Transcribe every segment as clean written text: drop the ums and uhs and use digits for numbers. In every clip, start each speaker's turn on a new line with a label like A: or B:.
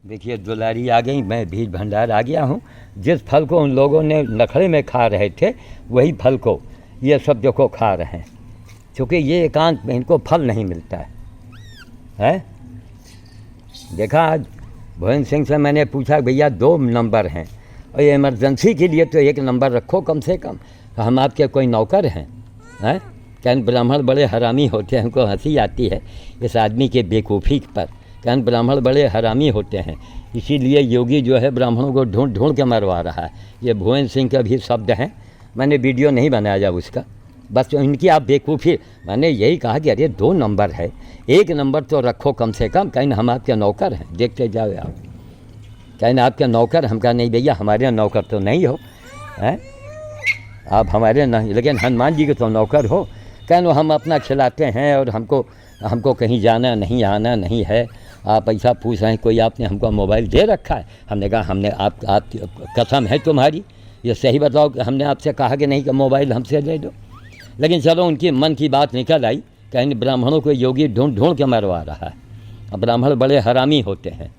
A: देखिए दुलारी आ गई, मैं बीज भंडार आ गया हूँ। जिस फल को उन लोगों ने नखरे में खा रहे थे वही फल को ये सब देखो खा रहे हैं, क्योंकि ये एकांत में इनको फल नहीं मिलता है? देखा आज भुवन सिंह से मैंने पूछा भैया 2 नंबर हैं और ये इमरजेंसी के लिए तो 1 नंबर रखो कम से कम। तो हम आपके कोई नौकर हैं? कहन ब्राह्मण बड़े हरामी होते हैं। हमको हंसी आती है इस आदमी के बेवकूफ़ी पर। कहन ब्राह्मण बड़े हरामी होते हैं, इसीलिए योगी जो है ब्राह्मणों को ढूंढ ढूंढ के मरवा रहा है। ये भुवन सिंह का भी शब्द हैं, मैंने वीडियो नहीं बनाया उसका, बस इनकी आप बेवकूफ़ी। मैंने यही कहा कि अरे 2 नंबर है, 1 नंबर तो रखो कम से कम। कहीं हम आपके नौकर हैं, देखते जाओ आप। कहीं आपके नौकर, हम कहा नहीं भैया हमारे नौकर तो नहीं हो, हैं आप हमारे नहीं, लेकिन हनुमान जी के तो नौकर हो। कहना हम अपना खिलाते हैं और हमको कहीं जाना नहीं आना नहीं है। आप ऐसा पूछ रहे हैं, कोई आपने हमको मोबाइल दे रखा है? हमने कहा हमने आप कसम है तुम्हारी, ये सही बताओ कि हमने आपसे कहा कि नहीं कि मोबाइल हमसे ले दो। लेकिन चलो उनकी मन की बात निकल आई, कहीं ब्राह्मणों को योगी ढूंढ ढूंढ के मरवा रहा है। अब ब्राह्मण बड़े हरामी होते हैं,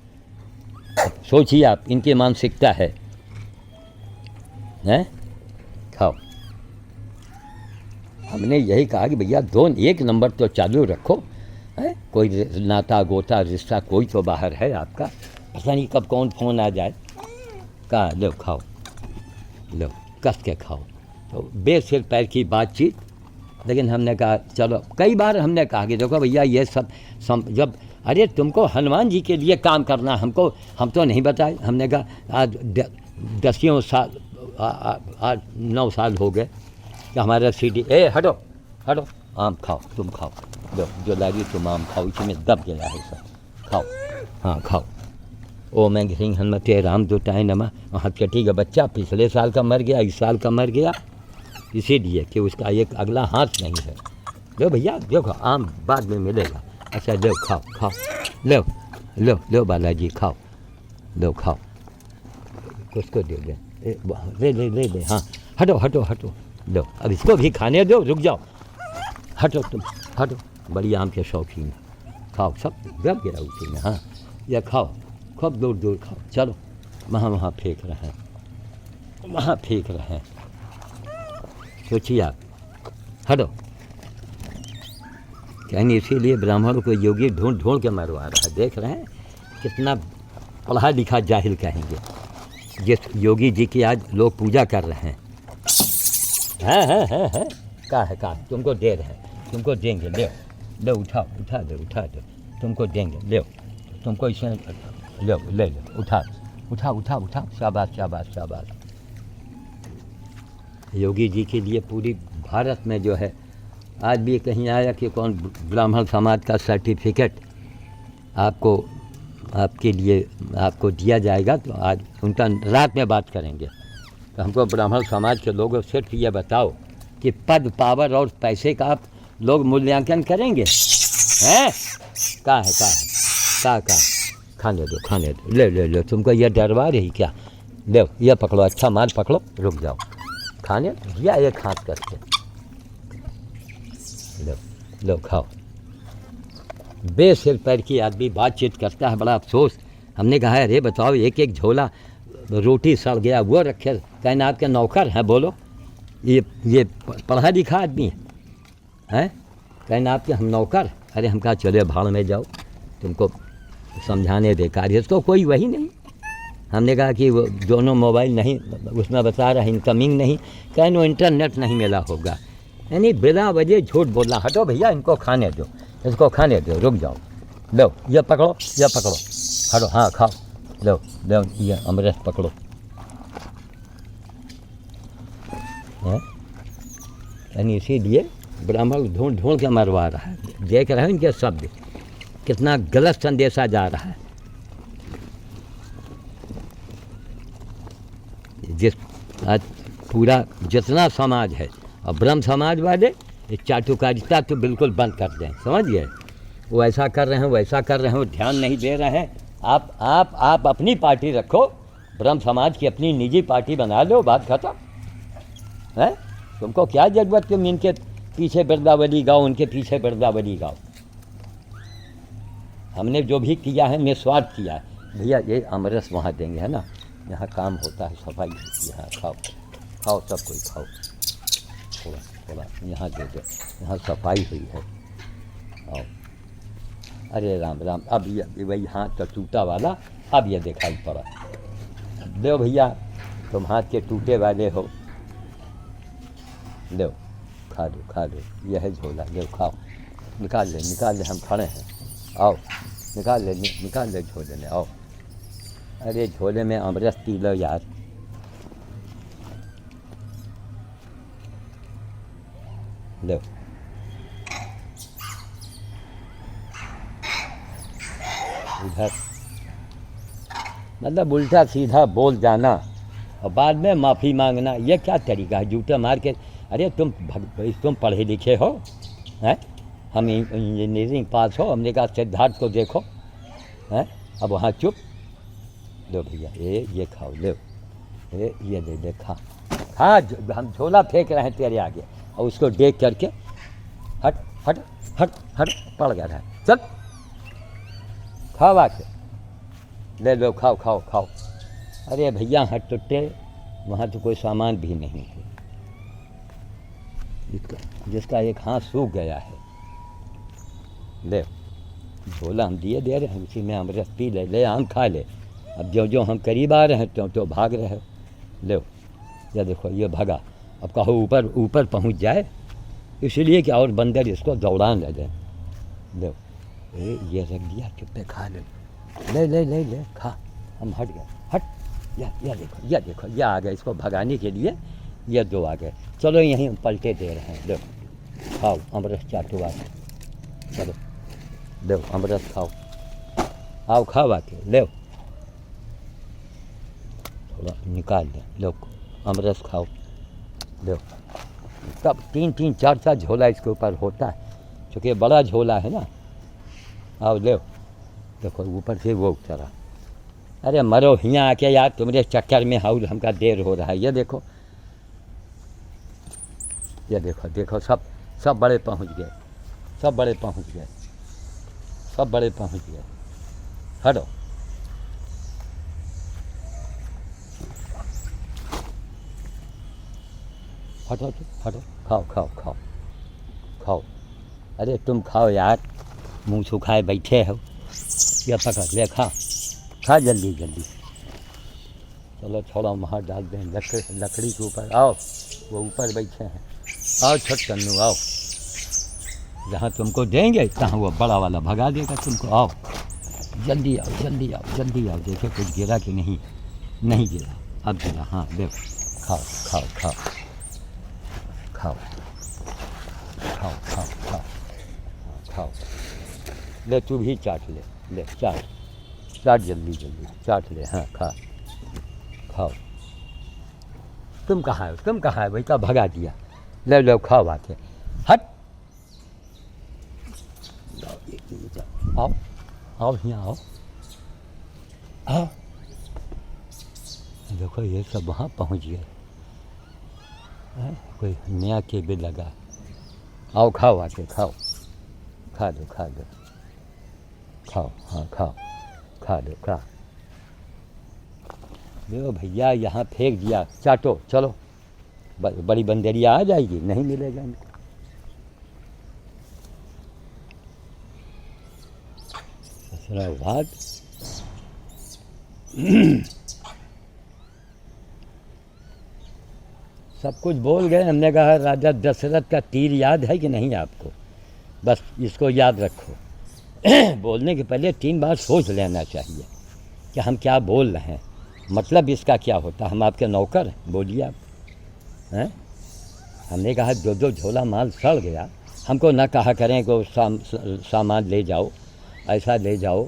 A: सोचिए आप, इनकी मानसिकता है। खाओ। हमने यही कहा कि भैया 1 नंबर तो चालू रखो, है? कोई नाता गोता रिश्ता कोई तो बाहर है आपका, पता नहीं कब कौन फ़ोन आ जाए। कहा लो खाओ, लो कस के खाओ। तो बेसिर पैर की बातचीत। लेकिन हमने कहा चलो, कई बार हमने कहा कि देखो भैया ये सब जब अरे तुमको हनुमान जी के लिए काम करना, हम तो नहीं बताए। हमने कहा आज 10 साल 8-9 साल हो गए कि हमारा सीडी हटो हटो, आम खाओ, तुम खाओ, जो लागी तुम आम खाओ, इसी में दब गया है सब, खाओ। हाँ खाओ। ओ मैं घिंग हनुमते राम दुटाए नमा। हथकटी का बच्चा पिछले साल का मर गया, इस साल का मर गया, इसीलिए कि उसका एक अगला हाथ नहीं है। लो भैया देखो, आम बाद में मिलेगा। अच्छा लो खाओ खाओ, लो लो लो बालाजी खाओ, लो खाओ, उसको दे ले ले ले ले। हाँ हटो हटो हटो, लो अब इसको भी खाने दो, रुक जाओ, हटो तुम हटो। बड़ी आम के शौकीन, खाओ, सब दब गया उसी में। हाँ यह खाओ, खूब दूर दूर खाओ। चलो वहाँ फेंक रहे हैं, वहाँ फेंक रहे हैं, सोचिए आप, हटो। कहीं इसीलिए ब्राह्मणों को योगी ढूंढ ढूंढ के मरवा रहा है। देख रहे हैं कितना पढ़ा लिखा जाहिल कहेंगे, जिस योगी जी की आज लोग पूजा कर रहे हैं। है का तुमको दे रहे हैं, तुमको देंगे, ले लो, उठा दो, तुमको देंगे, ले तुमको इसमें लो, ले लो, उठा, शाबाश। योगी जी के लिए पूरी भारत में जो है, आज भी कहीं आया कि कौन ब्राह्मण समाज का सर्टिफिकेट आपके लिए आपको दिया जाएगा। तो आज उनका रात में बात करेंगे। तो हमको ब्राह्मण समाज के लोगों सिर्फ ये बताओ कि पद पावर और पैसे का आप लोग मूल्यांकन करेंगे? हैं का खाने दो, ले तुमको ये डरवा रही क्या? ले ये पकड़ो, अच्छा माल पकड़ो, रुक जाओ, खाने दिया एक हाथ करके, लो खाओ। बेसिर पैर की आदमी बातचीत करता है, बड़ा अफसोस। हमने कहा अरे बताओ, एक झोला रोटी सड़ गया वो रखे, कहना आपके नौकर हैं? बोलो, ये पढ़ा लिखा आदमी है? कहना आपके हम नौकर? अरे हम कहा चले भाड़ में जाओ, तुमको समझाने बेकार है। इसको कोई वही नहीं। हमने कहा कि वो दोनों मोबाइल नहीं, उसमें बता रहा है इनकमिंग नहीं, कहना इंटरनेट नहीं मिला होगा। यानी बिना वजह झूठ बोलना। हटो भैया, इनको खाने दो, इसको खाने दो, रुक जाओ, लो ये पकड़ो, हटो, हाँ खाओ, लो ये अमृत पकड़ो। यानी इसीलिए ब्राह्मण ढूंढ ढूंढ के मरवा रहा है। देख रहे हैं इनके शब्द, कितना गलत संदेशा जा रहा है। आज पूरा जितना समाज है, और ब्रह्म समाज वाले ये चाटुकारिता तो बिल्कुल बंद कर दें, समझ गए? वो ऐसा कर रहे हैं, वैसा कर रहे हैं, वो ध्यान नहीं दे रहे हैं। आप अपनी पार्टी रखो, ब्रह्म समाज की अपनी निजी पार्टी बना लो, बात खत्म है। तुमको क्या जरूरत तुम इनके पीछे बिरदावली गाओ, उनके पीछे बिरदावली गाओ। हमने जो भी किया है निस्वार्थ किया है, भैया ये अमरस वहाँ देंगे है ना, यहाँ काम होता है, सफाई होती है। हाँ खाओ खाओ, सब कोई खाओ, थोड़ा थोड़ा यहाँ दे दो, यहाँ सफाई हुई है। आओ, अरे राम राम, अब ये वही हाथ का टूटा वाला अब ये दिखाई पड़ा। दो भैया, तुम हाथ के टूटे वाले हो, लो खा लो खा लो, यह है झोला, लो खाओ, निकाल ले, हम खड़े हैं, आओ निकाल ले झोले में, आओ। अरे झोले में अमरस पी लो यार, लो। इधर मतलब उल्टा सीधा बोल जाना और बाद में माफ़ी मांगना, ये क्या तरीका है? जूते मार के, अरे तुम पढ़े लिखे हो हैं, हम इंजीनियरिंग पास हो, हमने कहा सिद्धार्थ को देखो हैं, अब वहाँ चुप। लो भैया ये खाओ, लो ये दे खा खा, हम झोला फेंक रहे हैं तेरे आगे और उसको देख करके हट हट हट हट पड़ गया है, चल खाओ आके, ले लो खाओ खाओ खाओ। अरे भैया हट टुट्टे, वहाँ तो कोई सामान भी नहीं है, जिसका एक हाथ सूख गया है। ले झोला हम दिए दे रहे हैं, उसी में अमरस पी ले आम खा ले। अब जो हम करीब आ रहे हैं तो भाग रहे हो, लो ये देखो ये भगा, अब कहो ऊपर पहुँच जाए, इसलिए कि और बंदर इसको दौड़ान ले जाए। लो ये रख दिया, चुप्पे खा ले खा, हम हट गए, हट, या देखो ये आ गए, इसको भगाने के लिए ये दो आ गए। चलो यहीं हम पलटे दे रहे हैं, लो खाओ अमरस चाटो आके, चलो लो अमरस खाओ, आओ खाओ आके, लो थोड़ा निकाल ले, लो अमरस खाओ, लो। तब 3-3 4-4 झोला इसके ऊपर होता है, क्योंकि बड़ा झोला है ना। आओ ले, देखो ऊपर से वो उतरा। अरे मरो हियाँ आके यार, तुम्हारे चक्कर में हाउल हमका देर हो रहा है। ये देखो देखो सब बड़े पहुँच गए, सब बड़े पहुँच गए। हटो हटो, खाओ। अरे तुम खाओ यार, मुँह सुखाए बैठे हो, ये पकड़ ले खा जल्दी। चलो छोड़ो, वहाँ डाल दें लकड़ी के ऊपर। आओ वो ऊपर बैठे हैं, आओ छठ कन्नू आओ, जहाँ तुमको देंगे तहाँ वो बड़ा वाला भगा देगा तुमको। आओ जल्दी आओ, देखो कुछ गिरा कि नहीं गिरा, अब गिरा, हाँ देखो खाओ। ले तू भी चाट ले चाट जल्दी चाट ले, हाँ खाओ। तुम कहाँ है भाई, का भगा दिया, ले खाओ आके, हट आओ यहाँ आओ। देखो ये सब वहाँ पहुँच गए, कोई नया केबिल लगा। आओ खाओ आके, खा लो खाओ, हाँ खा लो। देखो भैया यहाँ फेंक दिया, चाटो, चलो बड़ी बंदरिया आ जाएगी, नहीं मिलेगा इनको। बात सब कुछ बोल गए। हमने कहा राजा दशरथ का तीर याद है कि नहीं आपको, बस इसको याद रखो। बोलने के पहले 3 बार सोच लेना चाहिए कि हम क्या बोल रहे हैं, मतलब इसका क्या होता। हम आपके नौकर हैं, बोलिए आप हैं। हमने कहा जो झोला माल सड़ गया, हमको ना कहा करें कि सामान ले जाओ, ऐसा ले जाओ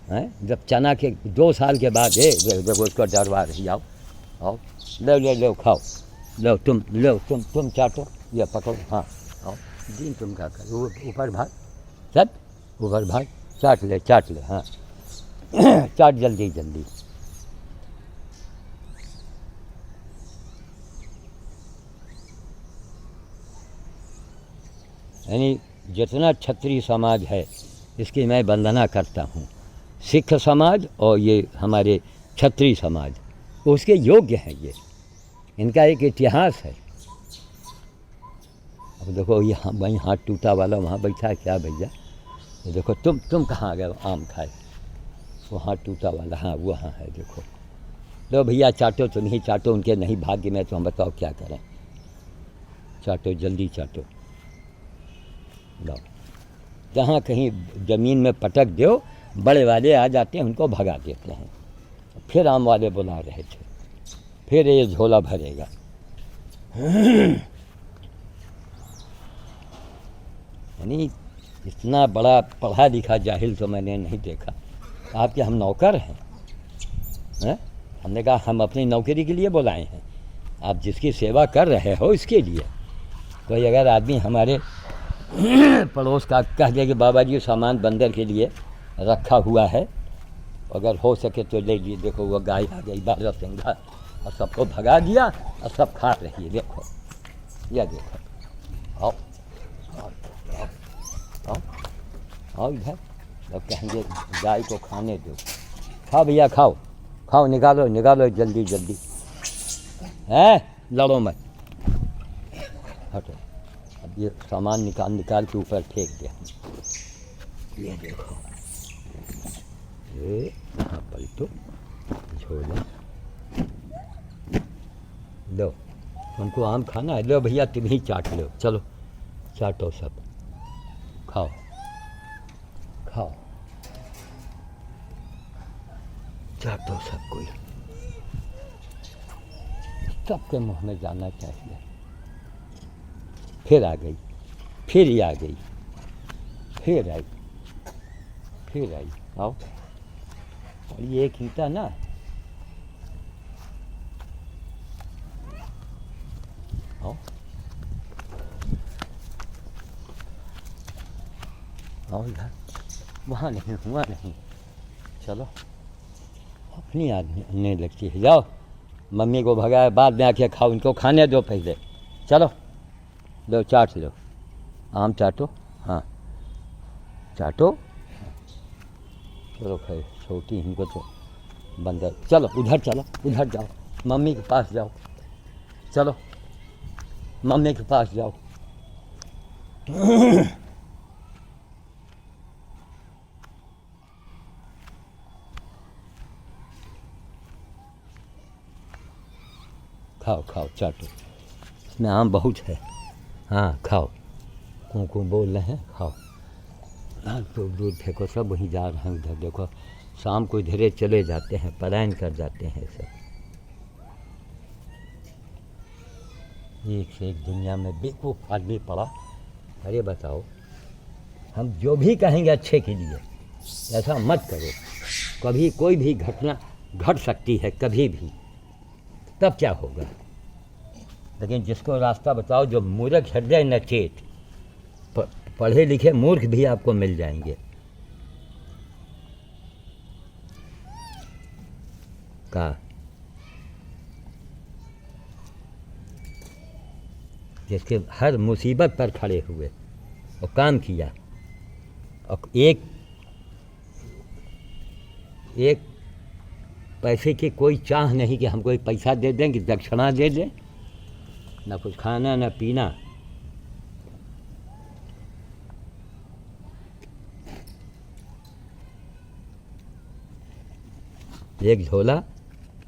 A: हैं। जब चना के 2 साल के बाद देखो उसको डरवा रही, आओ ले खाओ, लो तुम चाटो, ये पकड़ो, हाँ आओ दिन तुम क्या कर, ऊपर भाग, चल ऊपर भाग, चाट ले, हाँ चाट जल्दी। यानी जितना क्षत्रिय समाज है इसकी मैं वंदना करता हूँ। सिख समाज और ये हमारे क्षत्रिय समाज, उसके योग्य हैं ये, इनका एक इतिहास है। अब देखो ये वहीं हाथ टूटा वाला वहाँ बैठा है, क्या भैया ये देखो, तुम कहाँ गए आम खाए, वो हाथ टूटा वाला, हाँ वो हाँ है, देखो लो भैया चाटो, तुम ही चाटो, उनके नहीं भाग्य में तो हम बताओ क्या करें, चाटो जल्दी चाटो, लो जहाँ कहीं ज़मीन में पटक दो, बड़े वाले आ जाते हैं, उनको भगा देते हैं। फिर आम वाले बुला रहे थे, फिर ये झोला भरेगा। यानी इतना बड़ा पढ़ा लिखा जाहिल तो मैंने नहीं देखा। आपके हम नौकर हैं? हमने कहा हम अपनी नौकरी के लिए बुलाए हैं, आप जिसकी सेवा कर रहे हो इसके लिए। कोई अगर आदमी हमारे पड़ोस का कह दे कि बाबा जी सामान बंदर के लिए रखा हुआ है, अगर हो सके तो ले लिए, देखो वो गाय आ गई 12 सिंघा और सबको भगा दिया और सब खा रही है, देखो यह देखो, आओ आओ आओ इधर, अब कहेंगे गाय को खाने दो, खाओ भैया खाओ खाओ, निकालो निकालो जल्दी जल्दी, हैं लड़ो मत, हटो। अब ये सामान निकाल के ऊपर फेंक दिया, ये देखो ये यहाँ पलटो झोला, लो उनको आम खाना है, लो भैया तुम ही चाट लो, चलो चाटो सब, खाओ खाओ चाटो सब कोई, सबके मुंह में जाना चाहिए। फिर आ गई, फिर ही आ गई, फिर आई, फिर आई, आओ। और ये एक ईंटा ना, आओ आओ इधर, वहाँ नहीं हुआ नहीं, चलो अपनी आदमी नहीं लगती है, जाओ मम्मी को भगाए, बाद में आके खाओ, इनको खाने दो पहले, चलो लो चाट लो, आम चाटो, हाँ चाटो, चलो खैर छोटी इनको तो बंदर, चलो उधर चलो, उधर जाओ, मम्मी के पास जाओ, चलो मम्मी के पास जाओ। खाओ खाओ चाटो, इसमें आम बहुत है, हाँ खाओ, कू बोल रहे हैं, खाओ। हाँ तो दूध फेंको, सब वहीं जा रहे हैं उधर, देखो शाम को इधरे चले जाते हैं, पलायन कर जाते हैं सब। एक से एक दुनिया में बेवकूफ़ आदमी पड़ा। अरे बताओ, हम जो भी कहेंगे अच्छे के लिए, ऐसा मत करो, कभी कोई भी घटना घट सकती है कभी भी, तब क्या होगा। लेकिन जिसको रास्ता बताओ, जो मूर्ख हृदय नचेत, पढ़े लिखे मूर्ख भी आपको मिल जाएंगे। का जिसके हर मुसीबत पर खड़े हुए और काम किया, और एक पैसे की कोई चाह नहीं कि हमको एक पैसा दे दें कि दक्षिणा दे दें, ना कुछ खाना ना पीना। एक झोला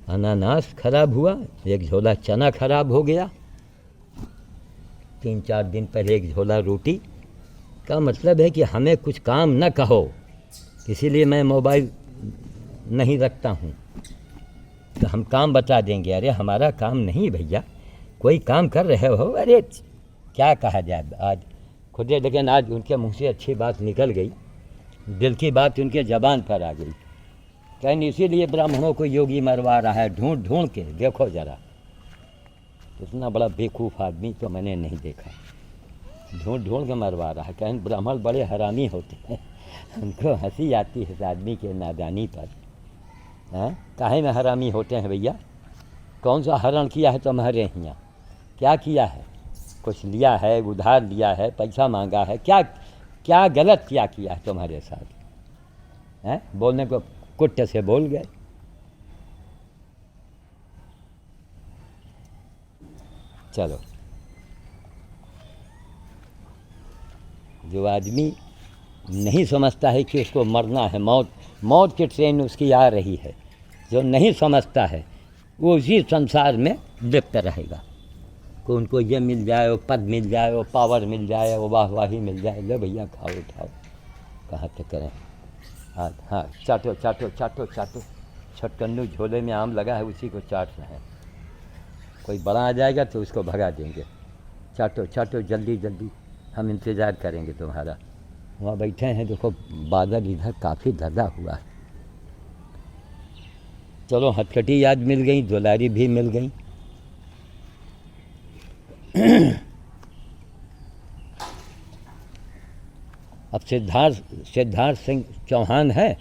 A: अनानास खराब हुआ, एक झोला चना खराब हो गया, 3-4 दिन पहले एक झोला रोटी। का मतलब है कि हमें कुछ काम न कहो, इसीलिए मैं मोबाइल नहीं रखता हूँ, तो हम काम बता देंगे। अरे हमारा काम नहीं भैया, कोई काम कर रहे हो, अरे क्या कहा जाए आज खुदे। लेकिन आज उनके मुँह से अच्छी बात निकल गई, दिल की बात उनके ज़बान पर आ गई। कहीं इसीलिए ब्राह्मणों को योगी मरवा रहा है, ढूंढ ढूंढ के। देखो ज़रा, इतना बड़ा बेवकूफ़ आदमी तो मैंने नहीं देखा, ढूंढ ढूंढ के मरवा रहा है। कहीं ब्राह्मण बड़े हरामी होते हैं, उनको हंसी आती है इस आदमी के नादानी पर। हैं काहे में हरामी होते हैं भैया? कौन सा हरण किया है तुम्हारे यहाँ? क्या किया है? कुछ लिया है, उधार लिया है, पैसा मांगा है, क्या क्या गलत क्या किया है तुम्हारे साथ? हैं, बोलने को कुट्ट से बोल गए। चलो, जो आदमी नहीं समझता है कि उसको मरना है, मौत की ट्रेन उसकी आ रही है, जो नहीं समझता है वो उसी संसार में लिप्त रहेगा कि उनको ये मिल जाए, वो पद मिल जाए, वो पावर मिल जाए, वो वाहवाही मिल जाए। ले भैया खाओ उठाओ, कहाँ तक करें। हाँ हाँ, चाटो चाटो चाटो चाटो, छटकन्नू झोले में आम लगा है उसी को चाट रहे हैं। कोई बड़ा आ जाएगा तो उसको भगा देंगे। चाटो चाटो जल्दी जल्दी, हम इंतज़ार करेंगे तुम्हारा। वहाँ बैठे हैं, देखो बादल इधर काफ़ी लदा हुआ है। चलो, हथकटी याद मिल गई, दुलारी भी मिल गई। अब सिद्धार्थ सिंह चौहान है,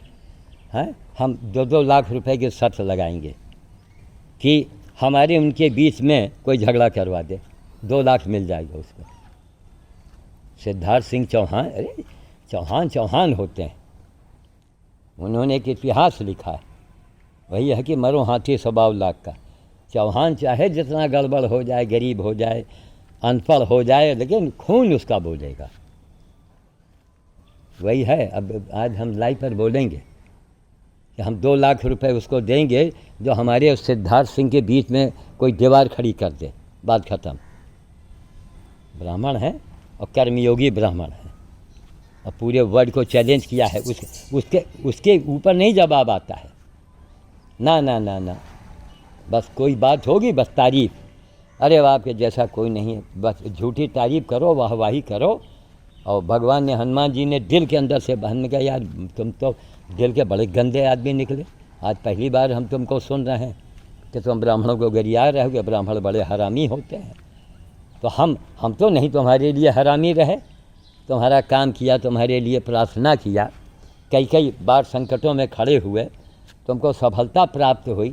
A: हैं, हम 2-2 लाख रुपए की शर्त लगाएंगे कि हमारे उनके बीच में कोई झगड़ा करवा दे, 2 लाख मिल जाएगा उसको। सिद्धार्थ सिंह चौहान, अरे चौहान होते हैं, उन्होंने एक इतिहास लिखा है, वही है कि मरो हाथी 100 लाख का। चौहान चाहे जितना गड़बड़ हो जाए, गरीब हो जाए, अनपढ़ हो जाए, लेकिन खून उसका बोलेगा। वही है। अब आज हम लाइव पर बोलेंगे कि हम 2 लाख रुपए उसको देंगे जो हमारे और सिद्धार्थ सिंह के बीच में कोई दीवार खड़ी कर दे, बात ख़त्म। ब्राह्मण है और कर्मयोगी ब्राह्मण है और पूरे वर्ल्ड को चैलेंज किया है। उसके ऊपर नहीं जवाब आता है। ना ना ना ना, बस कोई बात होगी बस तारीफ़, अरे वाह आपके जैसा कोई नहीं है, बस झूठी तारीफ़ करो, वाहवाही करो। और भगवान ने, हनुमान जी ने दिल के अंदर से, हमने कहा यार तुम तो दिल के बड़े गंदे आदमी निकले। आज पहली बार हम तुमको सुन रहे हैं कि तुम ब्राह्मणों को गरिया रहे हो कि ब्राह्मण बड़े हरामी होते हैं। तो हम तो नहीं तुम्हारे लिए हरामी रहे, तुम्हारा काम किया, तुम्हारे लिए प्रार्थना किया, कई बार संकटों में खड़े हुए, तुमको सफलता प्राप्त हुई,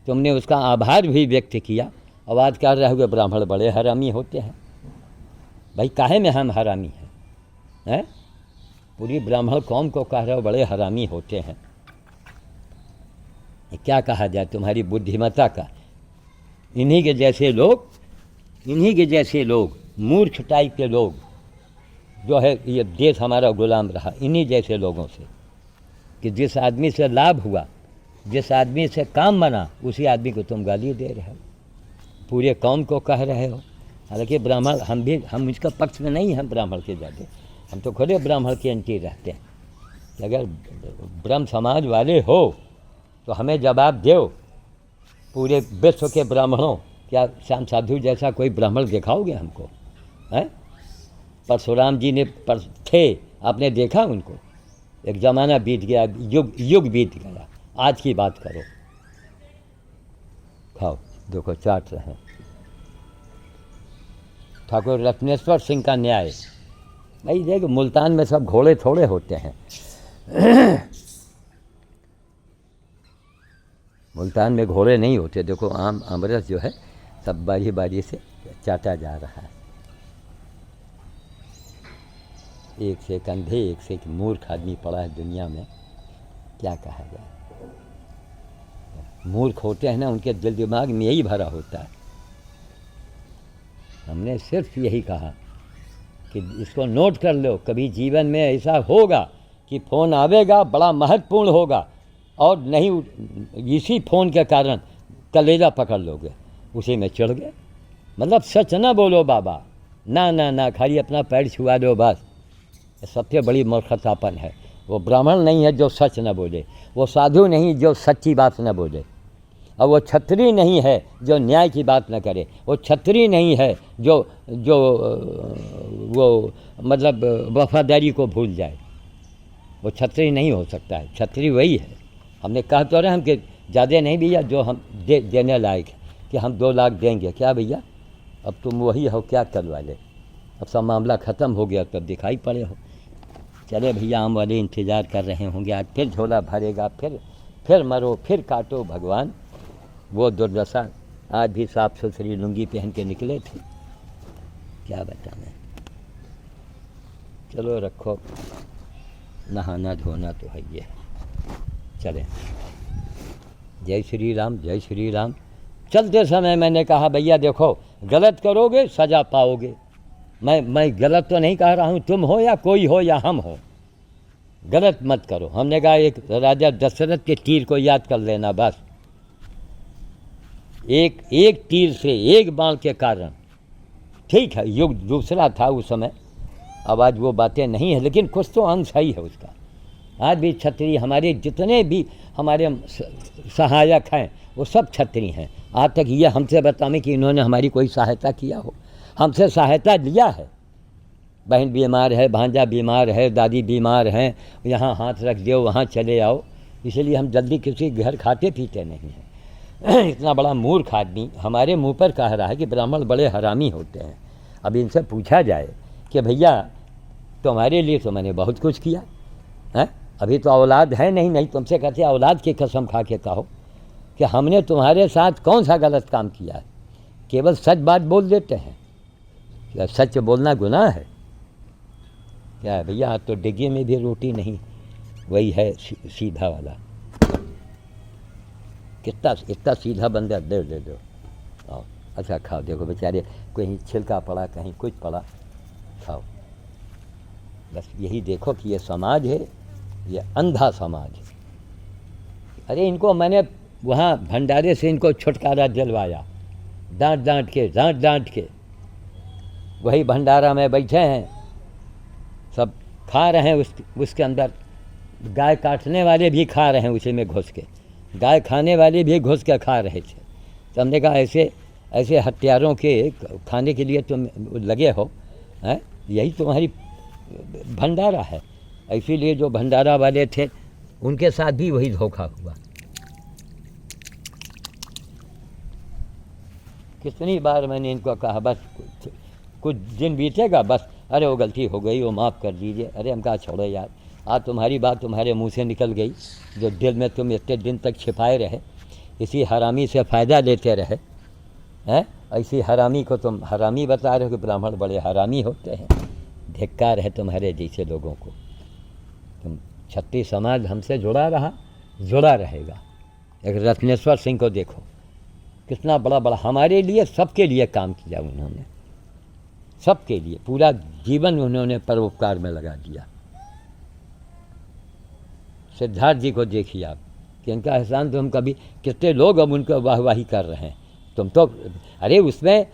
A: तुमने उसका आभार भी व्यक्त किया। और आज कह रहे हो कि ब्राह्मण बड़े हरामी होते हैं। भाई काहे में हम हरामी हैं? पूरी ब्राह्मण कौम को कह रहे हो बड़े हरामी होते हैं। क्या कहा जाए तुम्हारी बुद्धिमत्ता का। इन्हीं के जैसे लोग मूर्ख टाइप के लोग जो है, ये देश हमारा गुलाम रहा इन्हीं जैसे लोगों से, कि जिस आदमी से लाभ हुआ, जिस आदमी से काम बना, उसी आदमी को तुम गाली दे रहे हो, पूरे कौम को कह रहे हो। हालांकि ब्राह्मण, हम इसका पक्ष में नहीं हैं ब्राह्मण के ज़्यादा, हम तो खुद ब्राह्मण के एंटी रहते हैं। अगर ब्रह्म समाज वाले हो तो हमें जवाब दो। पूरे विश्व के ब्राह्मणों, क्या श्याम साधु जैसा कोई ब्राह्मण दिखाओगे हमको? हैं? परशुराम जी ने थे, आपने देखा उनको? एक ज़माना बीत गया, युग बीत गया, आज की बात करो। खाओ, देखो चाट रहे हैं। ठाकुर रत्नेश्वर सिंह का न्याय। भाई देखो, मुल्तान में सब घोड़े थोड़े होते हैं। मुल्तान में घोड़े नहीं होते। देखो आम अमरस जो है सब बारी बारी से चाटा जा रहा है। एक से एक अंधे, एक से एक मूर्ख आदमी पड़ा है दुनिया में, क्या कहा जाए। मूर्ख होते हैं ना, उनके दिल दिमाग में यही भरा होता है। हमने सिर्फ यही कहा कि इसको नोट कर लो, कभी जीवन में ऐसा होगा कि फ़ोन आवेगा, बड़ा महत्वपूर्ण होगा, और नहीं इसी फ़ोन के कारण कलेजा पकड़ लोगे, उसी में चढ़ गए। मतलब सच ना बोलो बाबा, ना ना ना, खाली अपना पैर छुआ दो बस। सबसे बड़ी मूर्खतापन है। वो ब्राह्मण नहीं है जो सच न बोले, वो साधु नहीं जो सच्ची बात न बोले, और वो छत्री नहीं है जो न्याय की बात न करे, वो छत्री नहीं है जो वो मतलब वफादारी को भूल जाए। वो छत्री नहीं हो सकता है। छत्री वही है। हमने कहा तो रहे हम कि ज़्यादा नहीं भैया, जो हम देने लायक है, कि हम 2 लाख देंगे। क्या भैया, अब तुम वही हो, क्या करवा ले। अब सब मामला ख़त्म हो गया, तब दिखाई पड़े हो। चले भैया, आम वाले इंतज़ार कर रहे होंगे, आज फिर झोला भरेगा, फिर मरो, फिर काटो। भगवान, वो दुर्दशा। आज भी साफ सुथरी लुंगी पहन के निकले थे, क्या बताना। चलो रखो, नहाना धोना तो है ये। चलें। जय श्री राम, जय श्री राम। चलते समय मैंने कहा भैया देखो गलत करोगे सज़ा पाओगे। मैं गलत तो नहीं कह रहा हूँ, तुम हो या कोई हो या हम हो, गलत मत करो। हमने कहा एक राजा दशरथ के तीर को याद कर लेना बस। एक तीर से, एक बाण के कारण, ठीक है युग दूसरा था उस समय, अब आज वो बातें नहीं है, लेकिन कुछ तो अंश ही है उसका। आज भी क्षत्रिय, हमारे जितने भी हमारे सहायक हैं वो सब क्षत्रिय हैं। आज तक ये हमसे बताएं कि इन्होंने हमारी कोई सहायता किया हो। हमसे सहायता लिया है, बहन बीमार है, भांजा बीमार है, दादी बीमार हैं, यहाँ हाथ रख दो वहाँ चले आओ, इसलिए हम जल्दी किसी घर खाते पीते नहीं हैं। इतना बड़ा मूर्ख आदमी हमारे मुंह पर कह रहा है कि ब्राह्मण बड़े हरामी होते हैं। अब इनसे पूछा जाए कि भैया तुम्हारे लिए तो मैंने बहुत कुछ किया है, अभी तो औलाद है नहीं तुमसे कहते औलाद की कसम खा के कहो कि हमने तुम्हारे साथ कौन सा गलत काम किया है। केवल सच बात बोल देते हैं, क्या सच बोलना गुनाह है क्या है भैया? आज तो डिग्गी में भी रोटी नहीं, वही है सीधा वाला। कितना इतना सीधा बंदा दे दो आओ, अच्छा खाओ। देखो बेचारे कहीं छिलका पड़ा, कहीं कुछ पड़ा, खाओ। बस यही देखो कि ये समाज है, ये अंधा समाज है। अरे इनको मैंने वहाँ भंडारे से इनको छुटकारा दिलवाया, डांट डांट के। वही भंडारा में बैठे हैं, सब खा रहे हैं उसके अंदर। गाय काटने वाले भी खा रहे हैं उसी में घुस के, गाय खाने वाले भी घुस के खा रहे थे। तो हमने कहा ऐसे हत्यारों के खाने के लिए तुम लगे हो हैं, यही तुम्हारी भंडारा है। इसीलिए जो भंडारा वाले थे उनके साथ भी वही धोखा हुआ। कितनी बार मैंने इनको कहा बस कुछ दिन बीतेगा, बस अरे वो गलती हो गई, वो माफ़ कर दीजिए। अरे हम कहा छोड़ो यार, आज तुम्हारी बात तुम्हारे मुंह से निकल गई, जो दिल में तुम इतने दिन तक छिपाए रहे, इसी हरामी से फ़ायदा लेते रहे हैं। ऐसी हरामी को तुम हरामी बता रहे हो कि ब्राह्मण बड़े हरामी होते हैं। धिक्कार है तुम्हारे जैसे लोगों को। तुम क्षत्रिय समाज हमसे जुड़ा रहा, जुड़ा रहेगा। एक रत्नेश्वर सिंह को देखो, कितना बड़ा हमारे लिए, सबके लिए काम किया उन्होंने, सबके लिए पूरा जीवन उन्होंने परोपकार में लगा दिया। सिद्धार्थ जी को देखिए आप कि इनका एहसान तो हम कभी, कितने लोग अब उनको वाहवाही कर रहे हैं। तुम तो अरे उसमें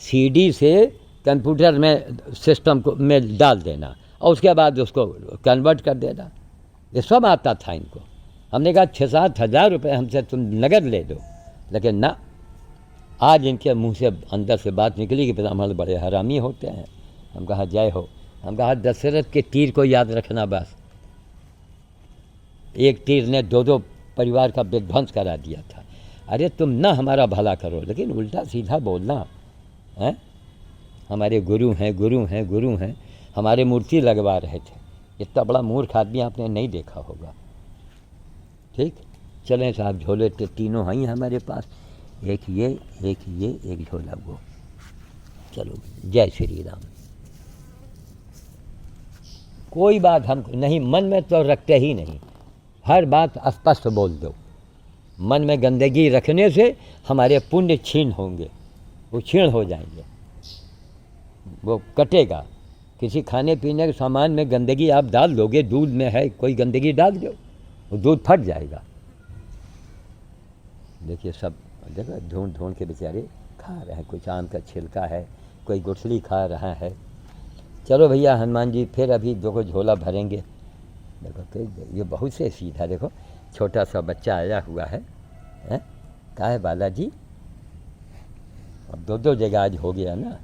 A: सीडी से कंप्यूटर में सिस्टम को में डाल देना और उसके बाद उसको कन्वर्ट कर देना, ये सब आता था इनको। हमने कहा 6-7 हज़ार रुपये हमसे तुम नगद ले दो, लेकिन ना, आज इनके मुंह से अंदर से बात निकली कि ब्राह्मण बड़े हरामी होते हैं। हम कहा जय हो। हम कहा दशरथ के तीर को याद रखना बस। एक तीर ने 2 परिवार का विध्वंस करा दिया था। अरे तुम ना हमारा भला करो, लेकिन उल्टा सीधा बोलना है। हमारे गुरु हैं, हमारे मूर्ति लगवा रहे थे। इतना बड़ा मूर्ख आदमी आपने नहीं देखा होगा। ठीक, चलें साहब, झोले तो तीनों हैं हमारे पास, एक ये एक झोला वो। चलो, जय श्री राम। कोई बात हम नहीं मन में तो रखते ही नहीं, हर बात स्पष्ट बोल दो। मन में गंदगी रखने से हमारे पुण्य क्षीण होंगे, वो क्षीण हो जाएंगे, वो कटेगा। किसी खाने पीने के सामान में गंदगी आप डाल दोगे, दूध में है कोई गंदगी डाल दो, वो दूध फट जाएगा। देखिए सब देखो ढूंढ के बेचारे खा रहे हैं, कुछ आम का छिलका है, कोई गुठली खा रहा है। चलो भैया हनुमान जी फिर अभी देखो झोला भरेंगे। देखो फिर ये बहुत से सीधा, देखो छोटा सा बच्चा आया हुआ है, कहा है बालाजी, अब 2 जगह आज हो गया ना।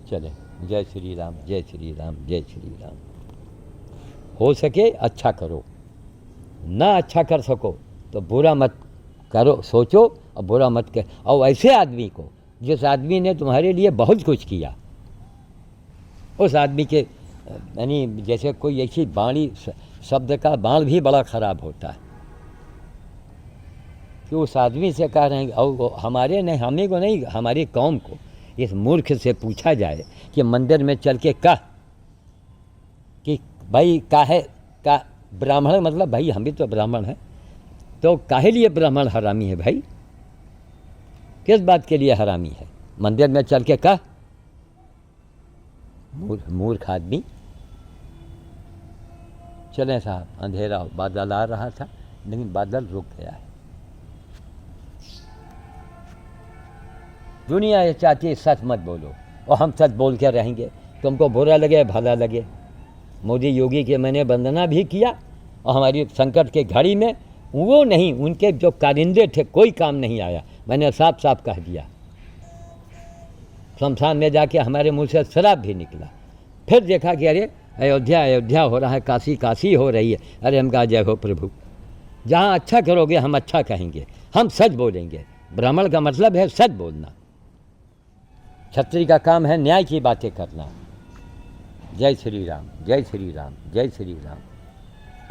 A: चले, जय श्री राम, जय श्री राम, जय श्री राम। हो सके अच्छा करो, ना अच्छा कर सको तो बुरा मत करो, सोचो और बुरा मत कर। और ऐसे आदमी को, जिस आदमी ने तुम्हारे लिए बहुत कुछ किया, उस आदमी के यानी जैसे कोई ऐसी बाणी, शब्द का बाण भी बड़ा ख़राब होता है कि उस आदमी से कह रहे हैं, और हमारे नहीं, हमें को नहीं, हमारी कौम को, इस मूर्ख से पूछा जाए कि मंदिर में चल के कह कि भाई काहे का ब्राह्मण मतलब भाई हम भी तो ब्राह्मण हैं, तो काहे लिए ब्राह्मण हरामी है भाई? किस बात के लिए हरामी है? मंदिर में चल के कह। मूर्ख आदमी। चलें साहब, अंधेरा बादल आ रहा था लेकिन बादल रुक गया है। दुनिया ये चाहती है सच मत बोलो, और हम सच बोल के रहेंगे, तुमको बुरा लगे भला लगे। मोदी योगी के मैंने वंदना भी किया, और हमारी संकट के घड़ी में वो नहीं, उनके जो कारिंदे थे कोई काम नहीं आया। मैंने साफ साफ कह दिया। शमशान में जाके हमारे मुंह से शराब भी निकला। फिर देखा कि अरे अयोध्या अयोध्या हो रहा है, काशी काशी हो रही है। अरे हम कहा जय हो प्रभु, जहाँ अच्छा करोगे हम अच्छा कहेंगे, हम सच बोलेंगे। ब्राह्मण का मतलब है सच बोलना, क्षत्रिय का काम है न्याय की बातें करना। जय श्री राम, जय श्री राम, जय श्री राम।